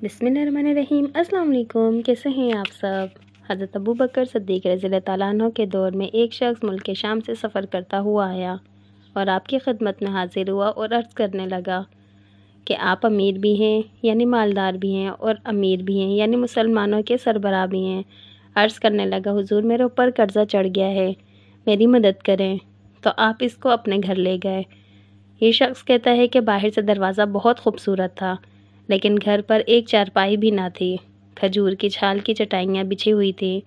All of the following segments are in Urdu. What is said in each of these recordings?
بسم اللہ الرحمن الرحیم۔ السلام علیکم، کیسے ہیں آپ سب؟ حضرت ابوبکر صدیق رضی اللہ تعالیٰ عنہ کے دور میں ایک شخص ملک شام سے سفر کرتا ہوا آیا اور آپ کی خدمت میں حاضر ہوا اور عرض کرنے لگا کہ آپ امیر بھی ہیں یعنی مالدار بھی ہیں، اور امیر بھی ہیں یعنی مسلمانوں کے سربراہ بھی ہیں۔ عرض کرنے لگا، حضور میرے اوپر قرضہ چڑھ گیا ہے، میری مدد کریں۔ تو آپ اس کو اپنے گھر لے گئے۔ یہ شخص کہتا ہے کہ باہر سے دروازہ بہت خوبصورت تھا، لیکن گھر پر ایک چارپائی بھی نہ تھی۔ کھجور کی چھال کی چٹائیاں بچھی ہوئی تھیں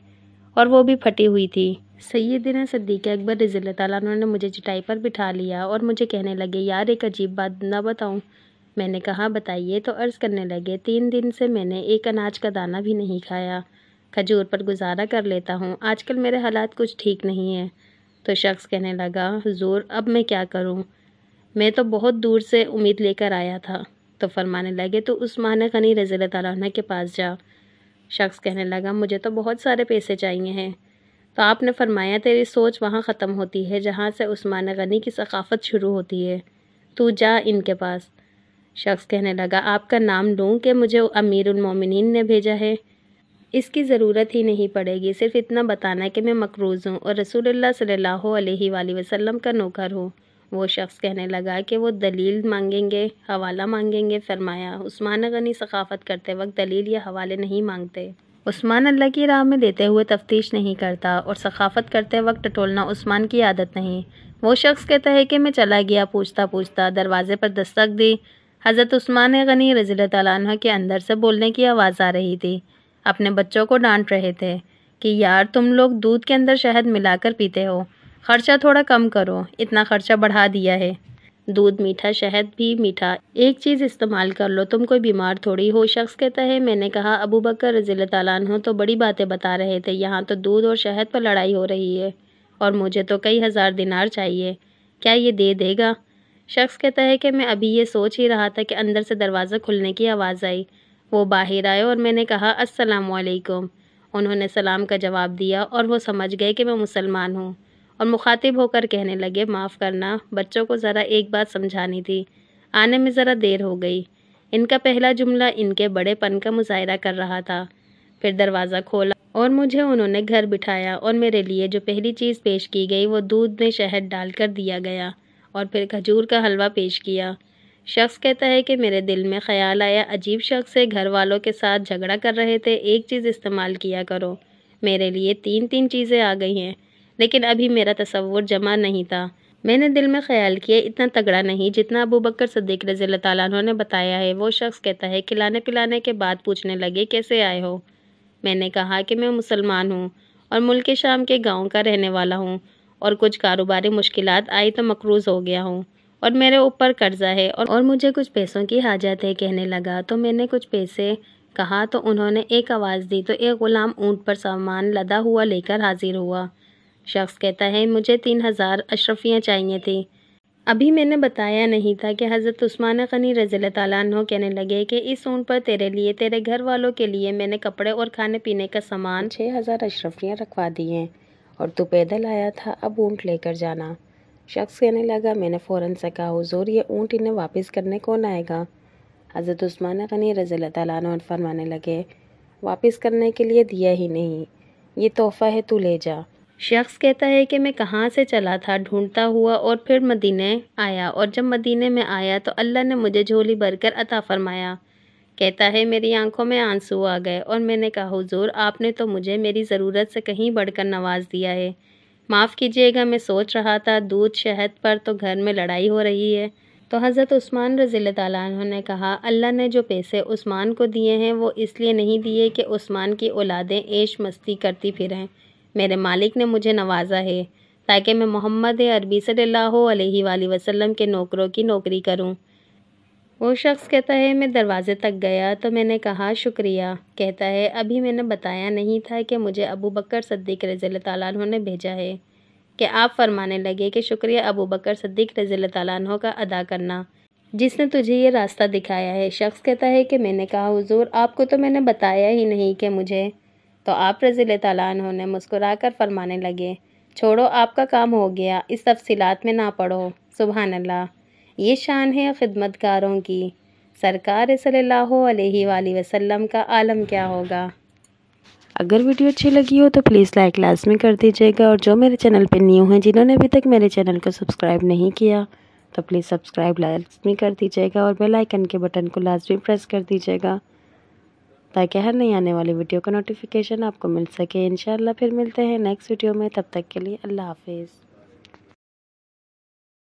اور وہ بھی پھٹی ہوئی تھی۔ سیدنا صدیق اکبر رضی اللہ تعالیٰ عنہ نے مجھے چٹائی پر بٹھا لیا اور مجھے کہنے لگے، یار ایک عجیب بات نہ بتاؤں؟ میں نے کہا، بتائیے۔ تو عرض کرنے لگے، 3 دن سے میں نے ایک اناج کا دانہ بھی نہیں کھایا، کھجور پر گزارا کر لیتا ہوں، آج کل میرے حالات کچھ ٹھیک نہیں ہیں۔ تو شخص کہنے لگا، حضور اب میں کیا کروں؟ میں تو بہت دور سے امید لے کر آیا تھا۔ تو فرمانے لگے، تو عثمان غنی رضی اللہ تعالیٰ عنہ کے پاس جا۔ شخص کہنے لگا، مجھے تو بہت سارے پیسے چاہیے ہیں۔ تو آپ نے فرمایا، تیری سوچ وہاں ختم ہوتی ہے جہاں سے عثمان غنی کی ثقافت شروع ہوتی ہے، تو جا ان کے پاس۔ شخص کہنے لگا، آپ کا نام لوں کہ مجھے امیر المومنین نے بھیجا ہے؟ اس کی ضرورت ہی نہیں پڑے گی، صرف اتنا بتانا کہ میں مقروض ہوں اور رسول اللہ صلی اللہ علیہ وآلہ وسلم کا نوکر ہوں۔ وہ شخص کہنے لگا کہ وہ دلیل مانگیں گے، حوالہ مانگیں گے؟ فرمایا، عثمان غنی ثقافت کرتے وقت دلیل یا حوالے نہیں مانگتے۔ عثمان اللہ کی راہ میں دیتے ہوئے تفتیش نہیں کرتا، اور ثقافت کرتے وقت ٹٹولنا عثمان کی عادت نہیں۔ وہ شخص کہتا ہے کہ میں چلا گیا، پوچھتا پوچھتا دروازے پر دستک دی۔ حضرت عثمان غنی رضی اللہ تعالیٰ عنہ کے اندر سے بولنے کی آواز آ رہی تھی۔ اپنے بچوں کو ڈانٹ رہے تھے کہ یار تم لوگ دودھ کے اندر شہد ملا کر پیتے ہو، خرچہ تھوڑا کم کرو، اتنا خرچہ بڑھا دیا ہے۔ دودھ میٹھا، شہد بھی میٹھا، ایک چیز استعمال کر لو، تم کوئی بیمار تھوڑی ہو۔ شخص کہتا ہے، میں نے کہا، ابوبکر رضی اللہ تعالیٰ عنہ تو بڑی باتیں بتا رہے تھے، یہاں تو دودھ اور شہد پر لڑائی ہو رہی ہے، اور مجھے تو کئی ہزار دینار چاہیے، کیا یہ دے گا؟ شخص کہتا ہے کہ میں ابھی یہ سوچ ہی رہا تھا کہ اندر سے دروازہ کھلنے کی آواز آئی۔ وہ باہر آئے اور میں نے کہا، السلام علیکم۔ انہوں نے سلام کا جواب دیا اور وہ سمجھ گئے کہ میں مسلمان ہوں، اور مخاطب ہو کر کہنے لگے، معاف کرنا، بچوں کو ذرا ایک بات سمجھانی تھی، آنے میں ذرا دیر ہو گئی۔ ان کا پہلا جملہ ان کے بڑے پن کا مظاہرہ کر رہا تھا۔ پھر دروازہ کھولا اور مجھے انہوں نے گھر بٹھایا، اور میرے لیے جو پہلی چیز پیش کی گئی وہ دودھ میں شہد ڈال کر دیا گیا، اور پھر کھجور کا حلوہ پیش کیا۔ شخص کہتا ہے کہ میرے دل میں خیال آیا، عجیب شخص ہے، گھر والوں کے ساتھ جھگڑا کر رہے تھے، ایک چیز استعمال کیا کرو، میرے لیے 3 چیزیں آ گئی ہیں، لیکن ابھی میرا تصور جمع نہیں تھا۔ میں نے دل میں خیال کیا، اتنا تگڑا نہیں جتنا ابوبکر صدیق رضی اللہ تعالیٰ عنہ نے بتایا ہے۔ وہ شخص کہتا ہے، کھلانے پلانے کے بعد پوچھنے لگے، کیسے آئے ہو؟ میں نے کہا کہ میں مسلمان ہوں اور ملک شام کے گاؤں کا رہنے والا ہوں، اور کچھ کاروباری مشکلات آئی تو مقروض ہو گیا ہوں، اور میرے اوپر قرضہ ہے، اور مجھے کچھ پیسوں کی حاجت ہے۔ کہنے لگا، تو میں نے کچھ پیسے کہا تو انہوں نے ایک آواز دی تو ایک غلام اونٹ پر سامان لدا ہوا لے کر حاضر ہوا۔ شخص کہتا ہے، مجھے 3000 اشرفیاں چاہیے تھیں، ابھی میں نے بتایا نہیں تھا کہ حضرت عثمان غنی رضی اللہ تعالیٰ عنہ کہنے لگے کہ اس اونٹ پر تیرے لیے، تیرے گھر والوں کے لیے میں نے کپڑے اور کھانے پینے کا سامان 6000 اشرفیاں رکھوا دی ہیں، اور تو پیدل آیا تھا، اب اونٹ لے کر جانا۔ شخص کہنے لگا، میں نے فوراً سے کہا، حضور یہ اونٹ انہیں واپس کرنے کون آئے گا؟ حضرت عثمان غنی رضی اللہ تعالیٰ عنہ فرمانے لگے، واپس کرنے کے لیے دیا ہی نہیں، یہ تحفہ ہے، تو لے جا۔ شخص کہتا ہے کہ میں کہاں سے چلا تھا ڈھونڈتا ہوا، اور پھر مدینے آیا، اور جب مدینے میں آیا تو اللہ نے مجھے جھولی بھر کر عطا فرمایا۔ کہتا ہے، میری آنکھوں میں آنسو آ گئے، اور میں نے کہا، حضور آپ نے تو مجھے میری ضرورت سے کہیں بڑھ کر نواز دیا ہے، معاف کیجیے گا، میں سوچ رہا تھا دودھ شہد پر تو گھر میں لڑائی ہو رہی ہے۔ تو حضرت عثمان رضی اللہ تعالیٰ عنہ نے کہا، اللہ نے جو پیسے عثمان کو دیے ہیں وہ اس لیے نہیں دیے کہ عثمان کی اولادیں عیش مستی کرتی پھریں، میرے مالک نے مجھے نوازا ہے تاکہ میں محمد عربی صلی اللہ علیہ وآلہ وسلم کے نوکروں کی نوکری کروں۔ وہ شخص کہتا ہے، میں دروازے تک گیا تو میں نے کہا، شکریہ۔ کہتا ہے، ابھی میں نے بتایا نہیں تھا کہ مجھے ابوبکر صدیق رضی اللہ تعالیٰ عنہ نے بھیجا ہے، کہ آپ فرمانے لگے کہ شکریہ ابوبکر صدیق رضی اللہ تعالیٰ عنہ کا ادا کرنا، جس نے تجھے یہ راستہ دکھایا ہے۔ شخص کہتا ہے کہ میں نے کہا، حضور آپ کو تو میں نے بتایا ہی نہیں کہ مجھے۔ تو آپ رضی اللہ تعالیٰ عنہ نے مسکرا کر فرمانے لگے، چھوڑو، آپ کا کام ہو گیا، اس تفصیلات میں نہ پڑو۔ سبحان اللہ، یہ شان ہے خدمت گاروں کی، سرکار صلی اللہ علیہ وآلہ وسلم کا عالم کیا ہوگا؟ اگر ویڈیو اچھی لگی ہو تو پلیز لائک لازمی کر دیجیے گا، اور جو میرے چینل پہ نیو ہیں جنہوں نے ابھی تک میرے چینل کو سبسکرائب نہیں کیا تو پلیز سبسکرائب لازمی کر دیجیے گا، اور بیل آئیکن کے بٹن کو لازمی پریس کر دیجیے گا تاکہ ہر نئی آنے والی ویڈیو کا نوٹیفیکیشن آپ کو مل سکے۔ انشاءاللہ پھر ملتے ہیں نیکسٹ ویڈیو میں، تب تک کے لیے اللہ حافظ۔